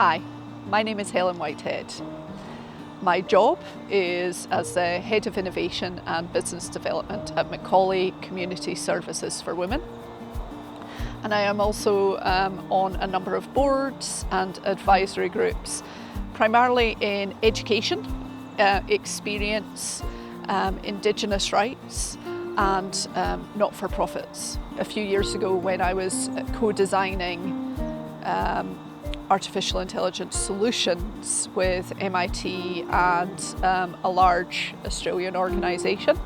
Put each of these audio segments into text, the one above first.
Hi, my name is Helen Whitehead. My job is as the Head of Innovation and Business Development at McAuley Community Services for Women. And I am also on a number of boards and advisory groups, primarily in education, experience, Indigenous rights and not-for-profits. A few years ago when I was co-designing artificial intelligence solutions with MIT and a large Australian organisation.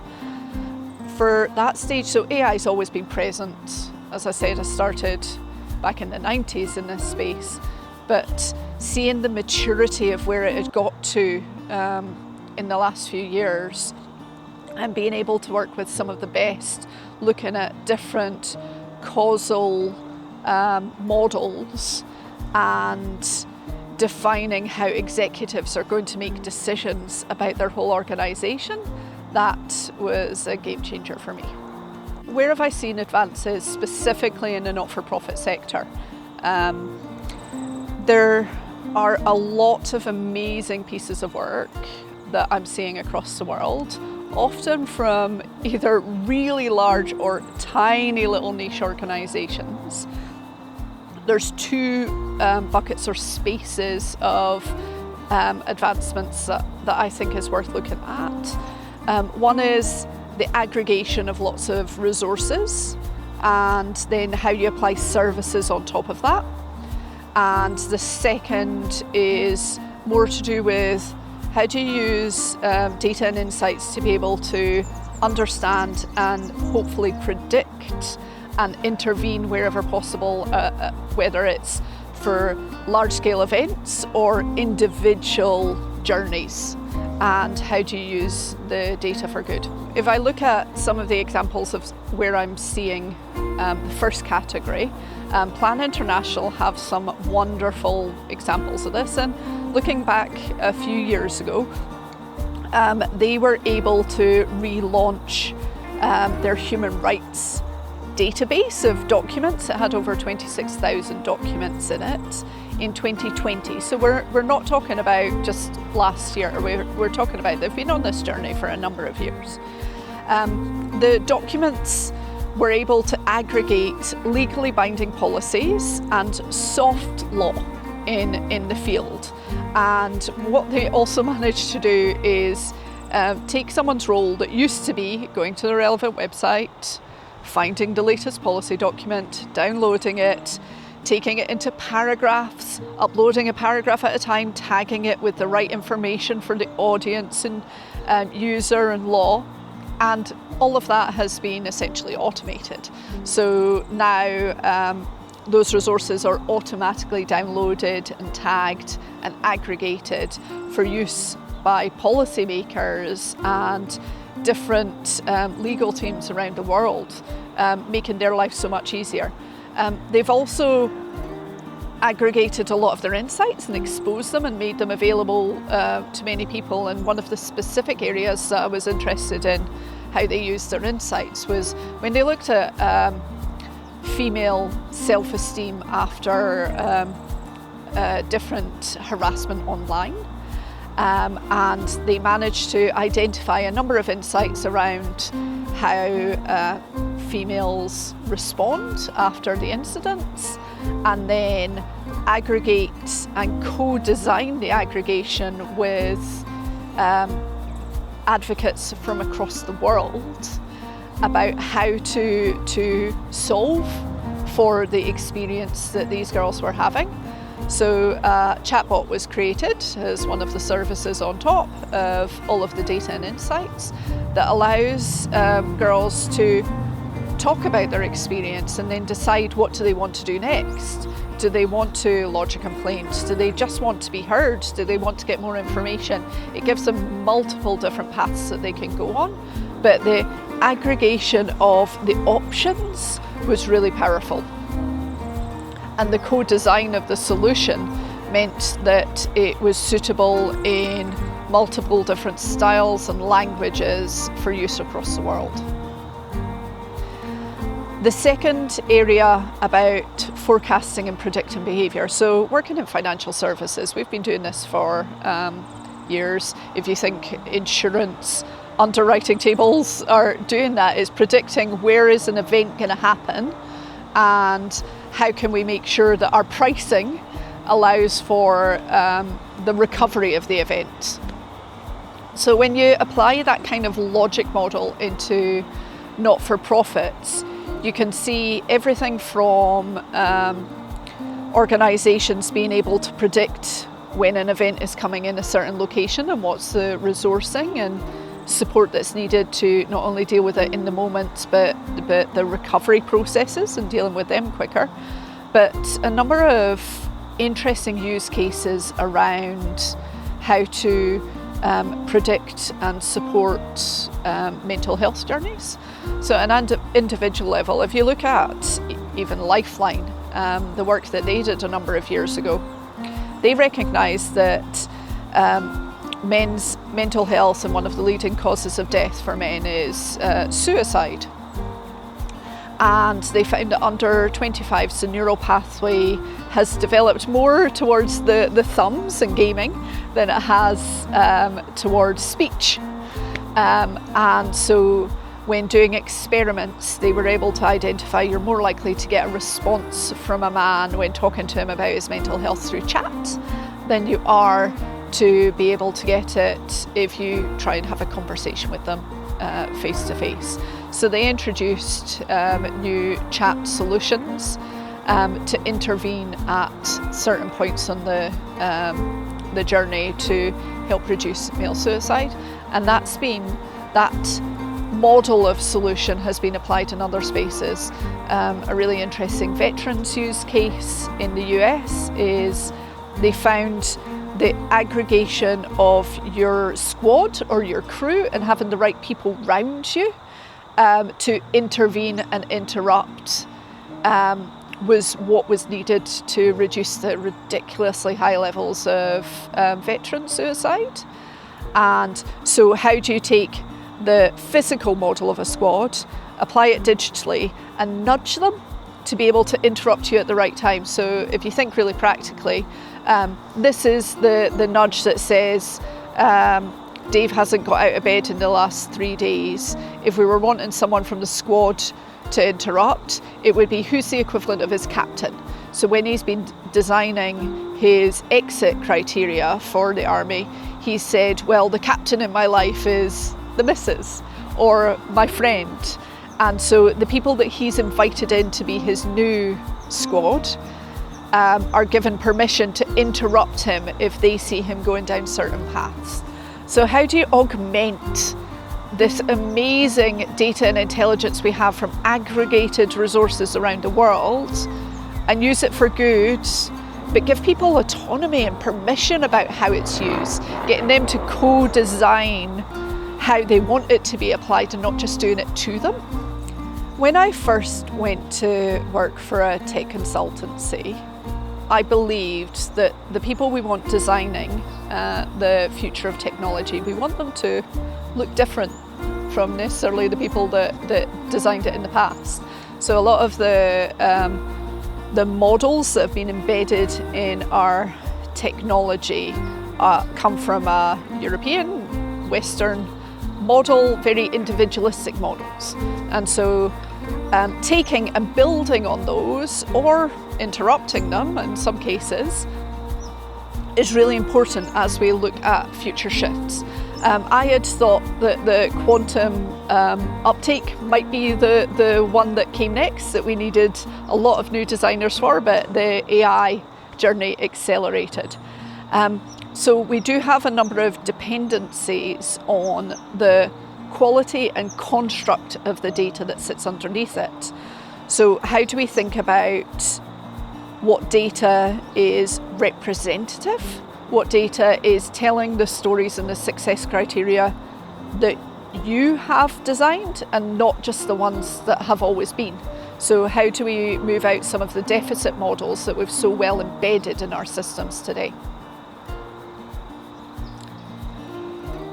For that stage, so AI's always been present. As I said, I started back in the 90s in this space, but seeing the maturity of where it had got to in the last few years and being able to work with some of the best, looking at different causal models and defining how executives are going to make decisions about their whole organisation, that was a game changer for me. Where have I seen advances specifically in the not-for-profit sector? There are a lot of amazing pieces of work that I'm seeing across the world, often from either really large or tiny little niche organisations. There's two buckets or spaces of advancements that I think is worth looking at. One is the aggregation of lots of resources and then how you apply services on top of that. And the second is more to do with how do you use data and insights to be able to understand and hopefully predict and intervene wherever possible, whether it's for large-scale events or individual journeys, and how do you use the data for good. If I look at some of the examples of where I'm seeing the first category, Plan International have some wonderful examples of this, and looking back a few years ago, they were able to relaunch their human rights database of documents. It had over 26,000 documents in it in 2020. So we're not talking about just last year, we're talking about they've been on this journey for a number of years. The documents were able to aggregate legally binding policies and soft law in the field. And what they also managed to do is take someone's role that used to be going to the relevant website, finding the latest policy document, downloading it, taking it into paragraphs, uploading a paragraph at a time, tagging it with the right information for the audience and user and law. And all of that has been essentially automated. So now those resources are automatically downloaded and tagged and aggregated for use by policymakers and different legal teams around the world, making their life so much easier. They've also aggregated a lot of their insights and exposed them and made them available to many people. And one of the specific areas that I was interested in how they used their insights was when they looked at female self-esteem after different harassment online. And they managed to identify a number of insights around how females respond after the incidents, and then aggregate and co-design the aggregation with advocates from across the world about how to solve for the experience that these girls were having. So a chatbot was created as one of the services on top of all of the data and insights that allows girls to talk about their experience and then decide what do they want to do next. Do they want to lodge a complaint? Do they just want to be heard? Do they want to get more information? It gives them multiple different paths that they can go on, but the aggregation of the options was really powerful. And the co-design of the solution meant that it was suitable in multiple different styles and languages for use across the world. The second area about forecasting and predicting behaviour. So working in financial services, we've been doing this for years. If you think insurance, underwriting tables are doing that, is predicting where is an event going to happen and how can we make sure that our pricing allows for the recovery of the event. So when you apply that kind of logic model into not-for-profits, you can see everything from organisations being able to predict when an event is coming in a certain location and what's the resourcing and support that's needed to not only deal with it in the moment, but the recovery processes and dealing with them quicker. But a number of interesting use cases around how to predict and support mental health journeys. So at an individual level, if you look at even Lifeline, the work that they did a number of years ago, they recognised that men's mental health, and one of the leading causes of death for men is suicide. And they found that under 25s, the neural pathway has developed more towards the thumbs and gaming than it has towards speech. And so when doing experiments, they were able to identify you're more likely to get a response from a man when talking to him about his mental health through chat than you are to be able to get it if you try and have a conversation with them face to face. So they introduced new chat solutions to intervene at certain points on the journey to help reduce male suicide, and that model of solution has been applied in other spaces. A really interesting veterans use case in the US is they found the aggregation of your squad or your crew and having the right people round you to intervene and interrupt was what was needed to reduce the ridiculously high levels of veteran suicide. And so how do you take the physical model of a squad, apply it digitally and nudge them to be able to interrupt you at the right time? So if you think really practically, this is the nudge that says Dave hasn't got out of bed in the last 3 days. If we were wanting someone from the squad to interrupt, it would be who's the equivalent of his captain. So when he's been designing his exit criteria for the army, he said, well, the captain in my life is the missus or my friend. And so the people that he's invited in to be his new squad are given permission to interrupt him if they see him going down certain paths. So how do you augment this amazing data and intelligence we have from aggregated resources around the world and use it for good, but give people autonomy and permission about how it's used, getting them to co-design how they want it to be applied and not just doing it to them? When I first went to work for a tech consultancy, I believed that the people we want designing the future of technology, we want them to look different from necessarily the people that designed it in the past. So a lot of the models that have been embedded in our technology come from a European, Western model, very individualistic models. And so taking and building on those or interrupting them in some cases is really important as we look at future shifts. I had thought that the quantum uptake might be the one that came next, that we needed a lot of new designers for, but the AI journey accelerated. So we do have a number of dependencies on the quality and construct of the data that sits underneath it. So how do we think about what data is representative? What data is telling the stories and the success criteria that you have designed and not just the ones that have always been? So how do we move out some of the deficit models that we've so well embedded in our systems today?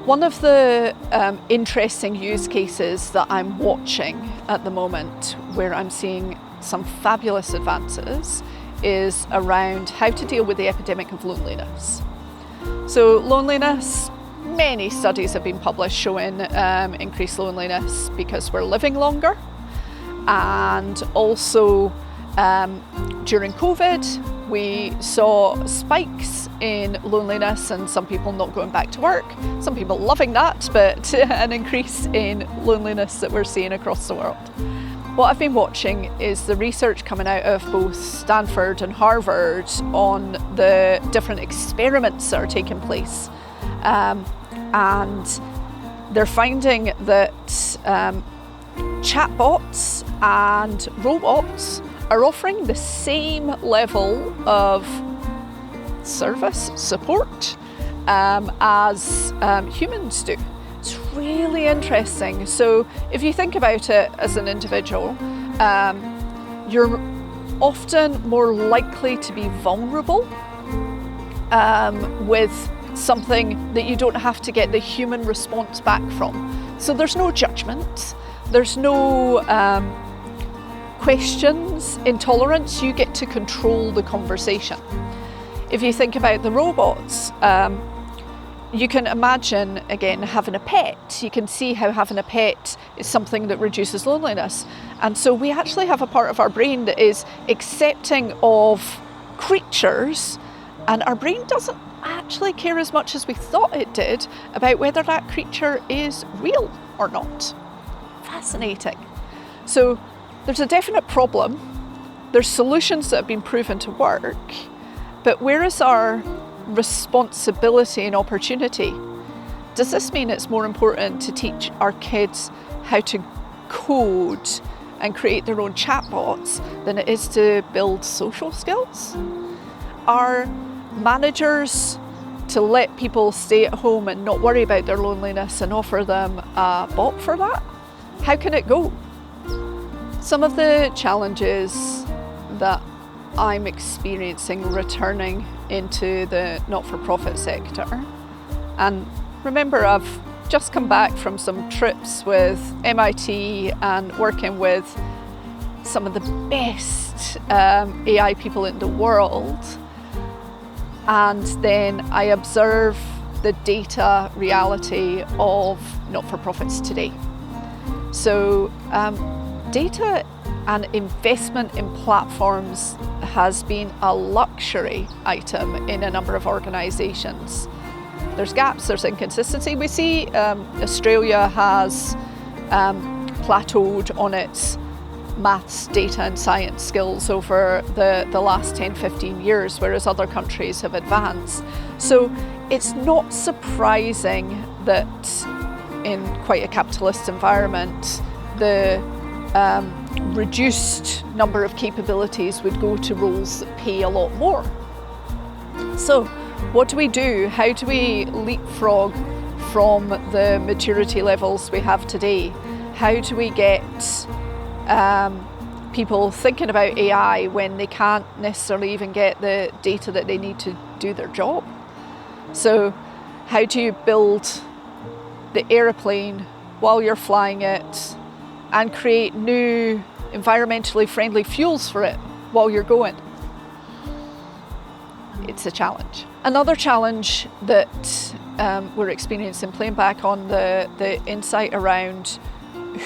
One of the interesting use cases that I'm watching at the moment, where I'm seeing some fabulous advances, is around how to deal with the epidemic of loneliness. So loneliness, many studies have been published showing increased loneliness because we're living longer, and also during COVID we saw spikes in loneliness and some people not going back to work, some people loving that, but an increase in loneliness that we're seeing across the world. What I've been watching is the research coming out of both Stanford and Harvard on the different experiments that are taking place. And they're finding that chatbots and robots are offering the same level of service, support, as humans do. It's really interesting. So if you think about it as an individual, you're often more likely to be vulnerable with something that you don't have to get the human response back from. So there's no judgment, there's no questions, intolerance. You get to control the conversation. If you think about the robots, you can imagine, again, having a pet. You can see how having a pet is something that reduces loneliness. And so we actually have a part of our brain that is accepting of creatures, and our brain doesn't actually care as much as we thought it did about whether that creature is real or not. Fascinating. So there's a definite problem. There's solutions that have been proven to work, but where is our responsibility and opportunity? Does this mean it's more important to teach our kids how to code and create their own chatbots than it is to build social skills? Are managers to let people stay at home and not worry about their loneliness and offer them a bot for that? How can it go? Some of the challenges that I'm experiencing returning into the not-for-profit sector, and remember, I've just come back from some trips with MIT and working with some of the best AI people in the world, and then I observe the data reality of not-for-profits today. So data and investment in platforms has been a luxury item in a number of organisations. There's gaps, there's inconsistency. We see Australia has plateaued on its maths, data and science skills over the last 10-15 years, whereas other countries have advanced. So it's not surprising that in quite a capitalist environment, the reduced number of capabilities would go to roles that pay a lot more. So what do we do? How do we leapfrog from the maturity levels we have today? How do we get people thinking about AI when they can't necessarily even get the data that they need to do their job? So how do you build the airplane while you're flying it and create new environmentally friendly fuels for it while you're going? It's a challenge. Another challenge that we're experiencing, playing back on the insight around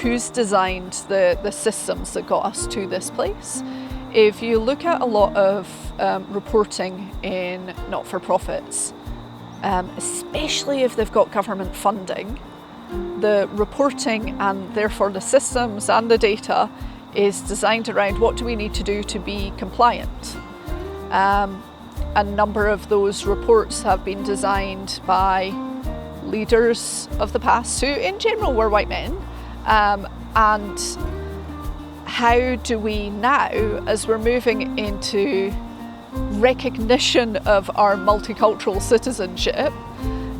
who's designed the systems that got us to this place. If you look at a lot of reporting in not-for-profits, especially if they've got government funding, the reporting and therefore the systems and the data is designed around what do we need to do to be compliant. A number of those reports have been designed by leaders of the past who in general were white men. And how do we now, as we're moving into recognition of our multicultural citizenship,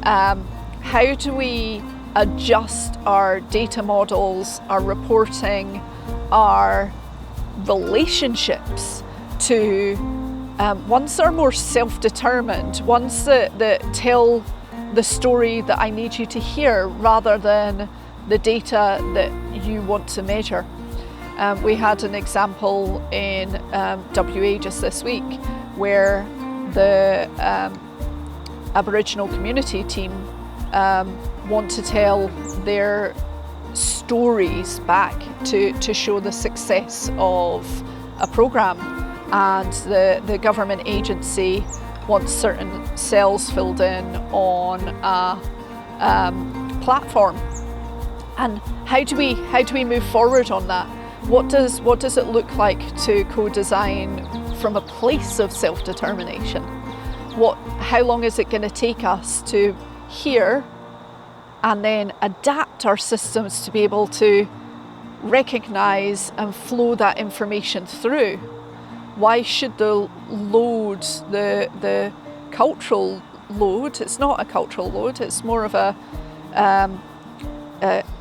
how do we adjust our data models, our reporting, our relationships to ones that are more self-determined, ones that tell the story that I need you to hear rather than the data that you want to measure. We had an example in WA just this week where the Aboriginal community team want to tell their stories back to show the success of a programme, and the government agency wants certain cells filled in on a platform. And how do we move forward on that? What does it look like to co-design from a place of self-determination? How long is it going to take us to hear and then adapt our systems to be able to recognise and flow that information through? Why should the load, the cultural load, it's not a cultural load, it's more of a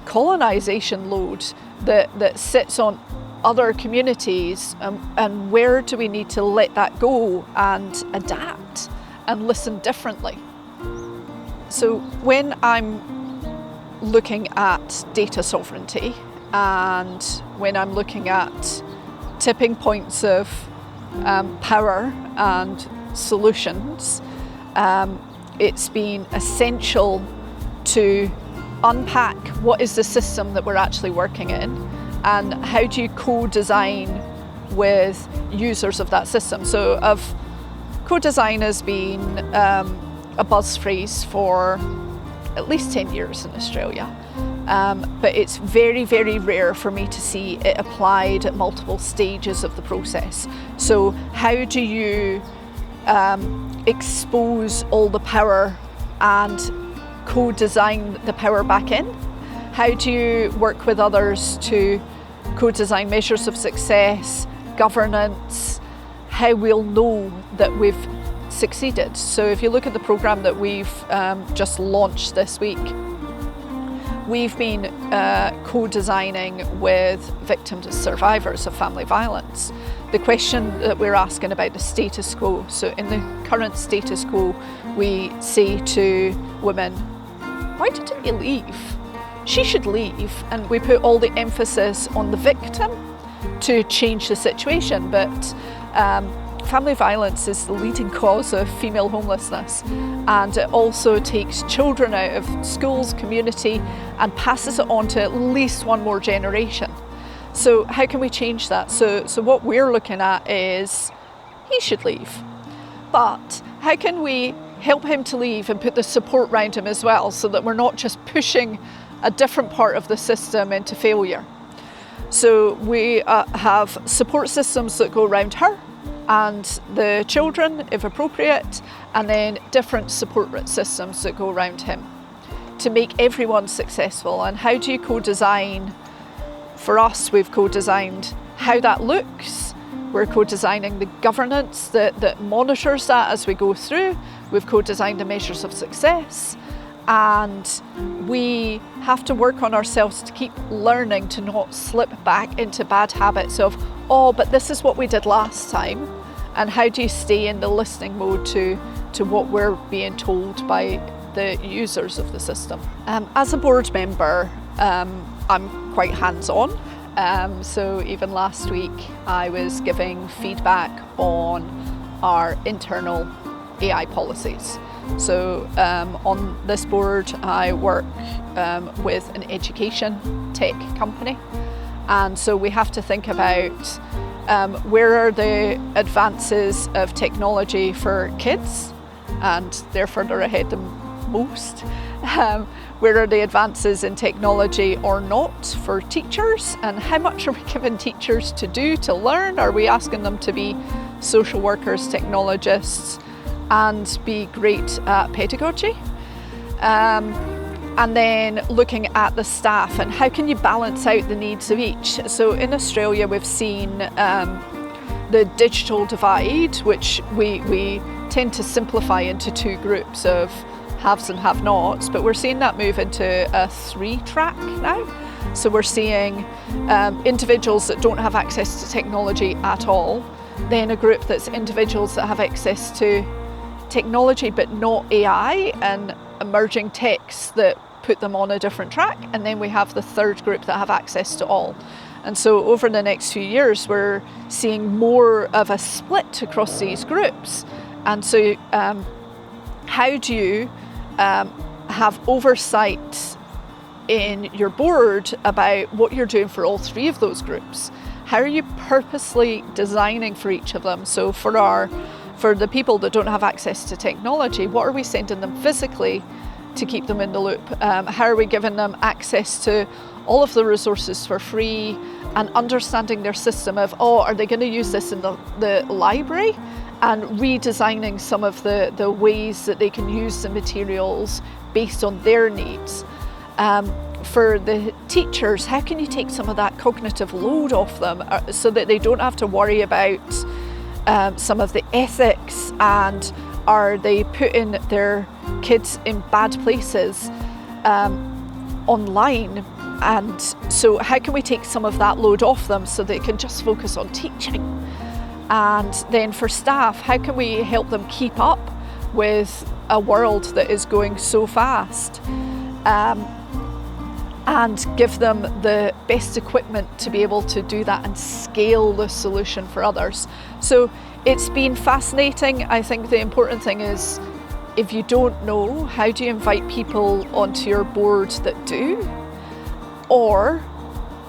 colonisation load that sits on other communities, and where do we need to let that go and adapt and listen differently? So when I'm looking at data sovereignty and when I'm looking at tipping points of power and solutions, it's been essential to unpack what is the system that we're actually working in and how do you co-design with users of that system. So co-design has been a buzz phrase for at least 10 years in Australia, but it's very, very rare for me to see it applied at multiple stages of the process. So how do you expose all the power and co-design the power back in? How do you work with others to co-design measures of success, governance, how we'll know that we've succeeded? So if you look at the programme that we've just launched this week, we've been co-designing with victims and survivors of family violence. The question that we're asking about the status quo. So in the current status quo, we say to women, why didn't you leave? She should leave. And we put all the emphasis on the victim to change the situation. But family violence is the leading cause of female homelessness. And it also takes children out of schools, community, and passes it on to at least one more generation. So how can we change that? So what we're looking at is, he should leave. But how can we help him to leave and put the support around him as well, so that we're not just pushing a different part of the system into failure? So we have support systems that go around her and the children, if appropriate, and then different support systems that go around him to make everyone successful. And how do you co-design? For us, we've co-designed how that looks. We're co-designing the governance that monitors that as we go through. We've co-designed the measures of success. And we have to work on ourselves to keep learning to not slip back into bad habits of, oh, but this is what we did last time. And how do you stay in the listening mode to what we're being told by the users of the system? As a board member, I'm quite hands-on. So even last week, I was giving feedback on our internal AI policies. So on this board, I work with an education tech company. And so we have to think about where are the advances of technology for kids, and they're further ahead than most. Where are the advances in technology or not for teachers, and how much are we giving teachers to do, to learn? Are we asking them to be social workers, technologists, and be great at pedagogy? And then looking at the staff and how can you balance out the needs of each. So in Australia, we've seen the digital divide, which we tend to simplify into two groups of haves and have-nots, but we're seeing that move into a 3-track now. So we're seeing individuals that don't have access to technology at all, then a group that's individuals that have access to technology but not AI, and emerging texts that put them on a different track, and then we have the third group that have access to all. And so over the next few years, we're seeing more of a split across these groups. And so how do you have oversight in your board about what you're doing for all three of those groups? How are you purposely designing for each of them? So for the people that don't have access to technology, what are we sending them physically to keep them in the loop? How are we giving them access to all of the resources for free, and understanding their system of, are they going to use this in the library, and redesigning some of the ways that they can use the materials based on their needs. For the teachers, how can you take some of that cognitive load off them so that they don't have to worry about some of the ethics, and are they putting their kids in bad places online? And so how can we take some of that load off them so they can just focus on teaching? And then for staff, how can we help them keep up with a world that is going so fast? And give them the best equipment to be able to do that and scale the solution for others. So it's been fascinating. I think the important thing is, if you don't know, how do you invite people onto your board that do? Or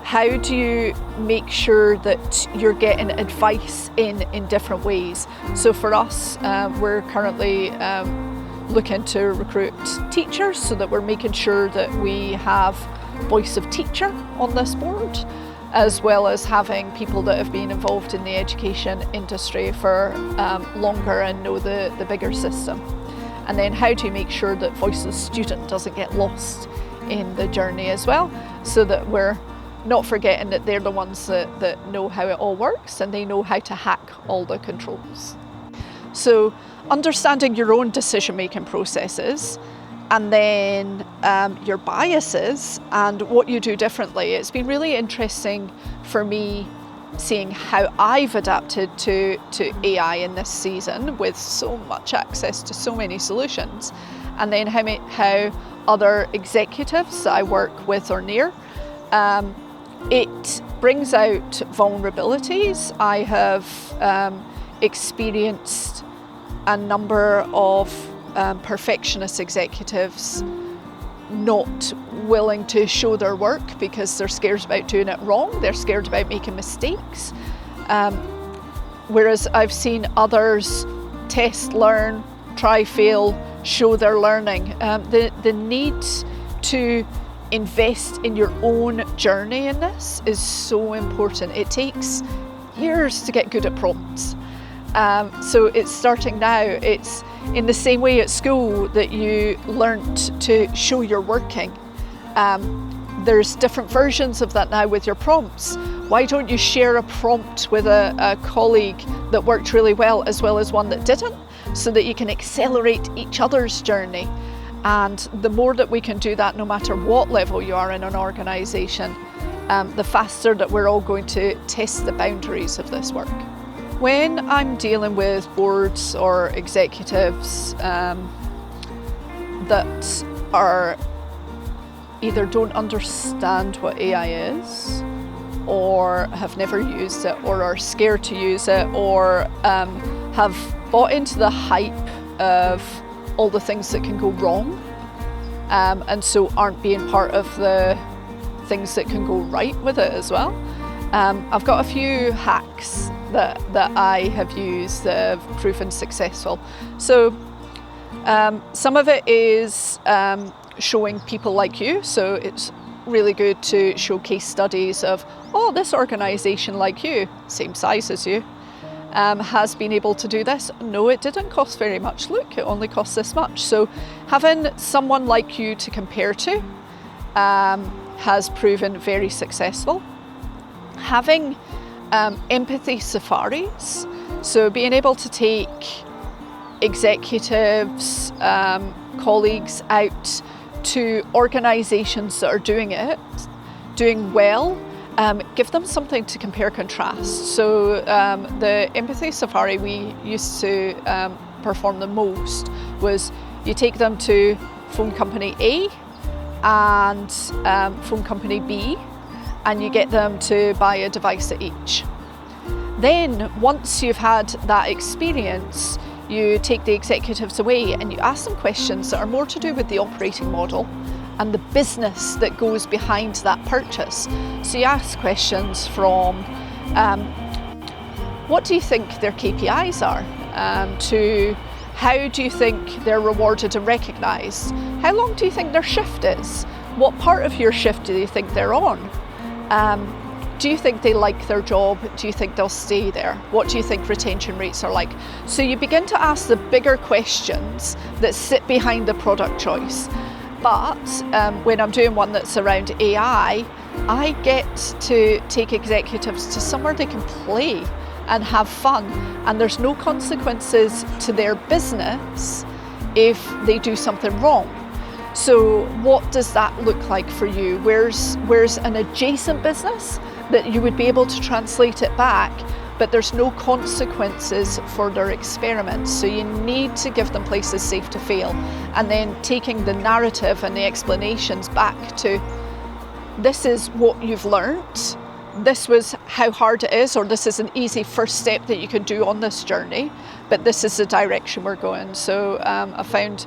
how do you make sure that you're getting advice in different ways? So for us, we're currently looking to recruit teachers, so that we're making sure that we have voice of teacher on this board, as well as having people that have been involved in the education industry for longer and know the bigger system. And then how do you make sure that voice of student doesn't get lost in the journey as well, so that we're not forgetting that they're the ones that know how it all works, and they know how to hack all the controls. So understanding your own decision-making processes, and then your biases and what you do differently. It's been really interesting for me seeing how I've adapted to AI in this season, with so much access to so many solutions, and then how other executives that I work with or near, it brings out vulnerabilities. I have experienced a number of perfectionist executives not willing to show their work because they're scared about doing it wrong, they're scared about making mistakes. Whereas I've seen others test, learn, try, fail, show their learning. The need to invest in your own journey in this is so important. It takes years to get good at prompts. So it's starting now. It's in the same way at school that you learnt to show you're working. There's different versions of that now with your prompts. Why don't you share a prompt with a colleague that worked really well as one that didn't, so that you can accelerate each other's journey? And the more that we can do that, no matter what level you are in an organisation, the faster that we're all going to test the boundaries of this work. When I'm dealing with boards or executives that are either don't understand what AI is, or have never used it, or are scared to use it, or have bought into the hype of all the things that can go wrong, and so aren't being part of the things that can go right with it as well. I've got a few hacks that I have used that have proven successful. So some of it is showing people like you. So it's really good to show case studies of, this organisation like you, same size as you, has been able to do this. No, it didn't cost very much. Look, it only costs this much. So having someone like you to compare to has proven very successful. Having empathy safaris, so being able to take executives, colleagues out to organisations that are doing well, give them something to compare contrast. So the empathy safari we used to perform the most was you take them to phone company A and phone company B, and you get them to buy a device at each. Then once you've had that experience, you take the executives away and you ask them questions that are more to do with the operating model and the business that goes behind that purchase. So you ask questions from what do you think their KPIs are, to how do you think they're rewarded and recognised? How long do you think their shift is? What part of your shift do you think they're on? Do you think they like their job? Do you think they'll stay there? What do you think retention rates are like? So you begin to ask the bigger questions that sit behind the product choice. But when I'm doing one that's around AI, I get to take executives to somewhere they can play and have fun, and there's no consequences to their business if they do something wrong. So what does that look like for you? Where's an adjacent business that you would be able to translate it back, but there's no consequences for their experiments? So you need to give them places safe to fail, and then taking the narrative and the explanations back to, this is what you've learnt, this was how hard it is, or this is an easy first step that you can do on this journey, but this is the direction we're going. So I found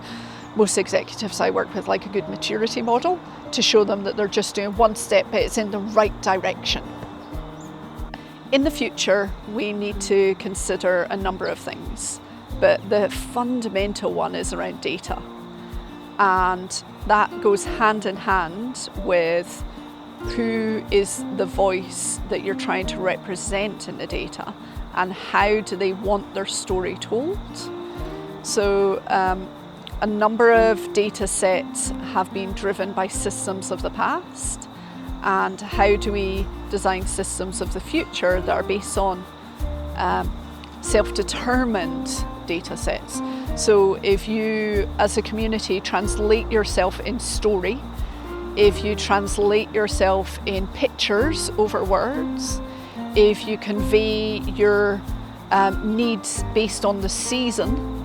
most executives I work with like a good maturity model to show them that they're just doing one step, but it's in the right direction. In the future, we need to consider a number of things, but the fundamental one is around data. And that goes hand in hand with who is the voice that you're trying to represent in the data, and how do they want their story told. So a number of data sets have been driven by systems of the past, and how do we design systems of the future that are based on self-determined data sets. So if you as a community translate yourself in story, if you translate yourself in pictures over words, if you convey your needs based on the season,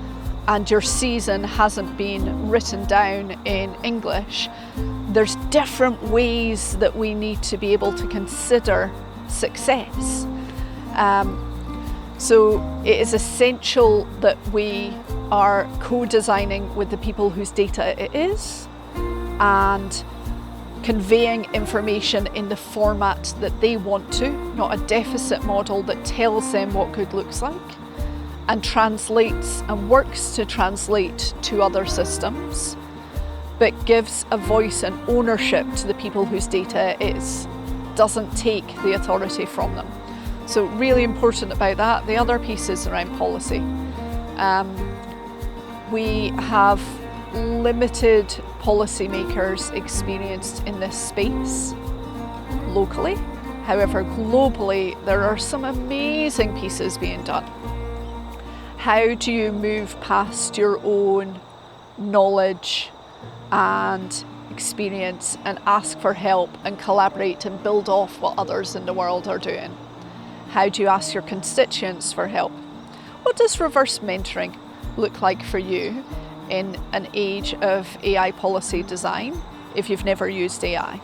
and your season hasn't been written down in English, there's different ways that we need to be able to consider success. So it is essential that we are co-designing with the people whose data it is, and conveying information in the format that they want to, not a deficit model that tells them what good looks like, and translates and works to translate to other systems, but gives a voice and ownership to the people whose data it is, doesn't take the authority from them. So really important about that. The other piece is around policy. We have limited policymakers experienced in this space locally. However, globally, there are some amazing pieces being done. How do you move past your own knowledge and experience and ask for help and collaborate and build off what others in the world are doing? How do you ask your constituents for help? What does reverse mentoring look like for you in an age of AI policy design if you've never used AI?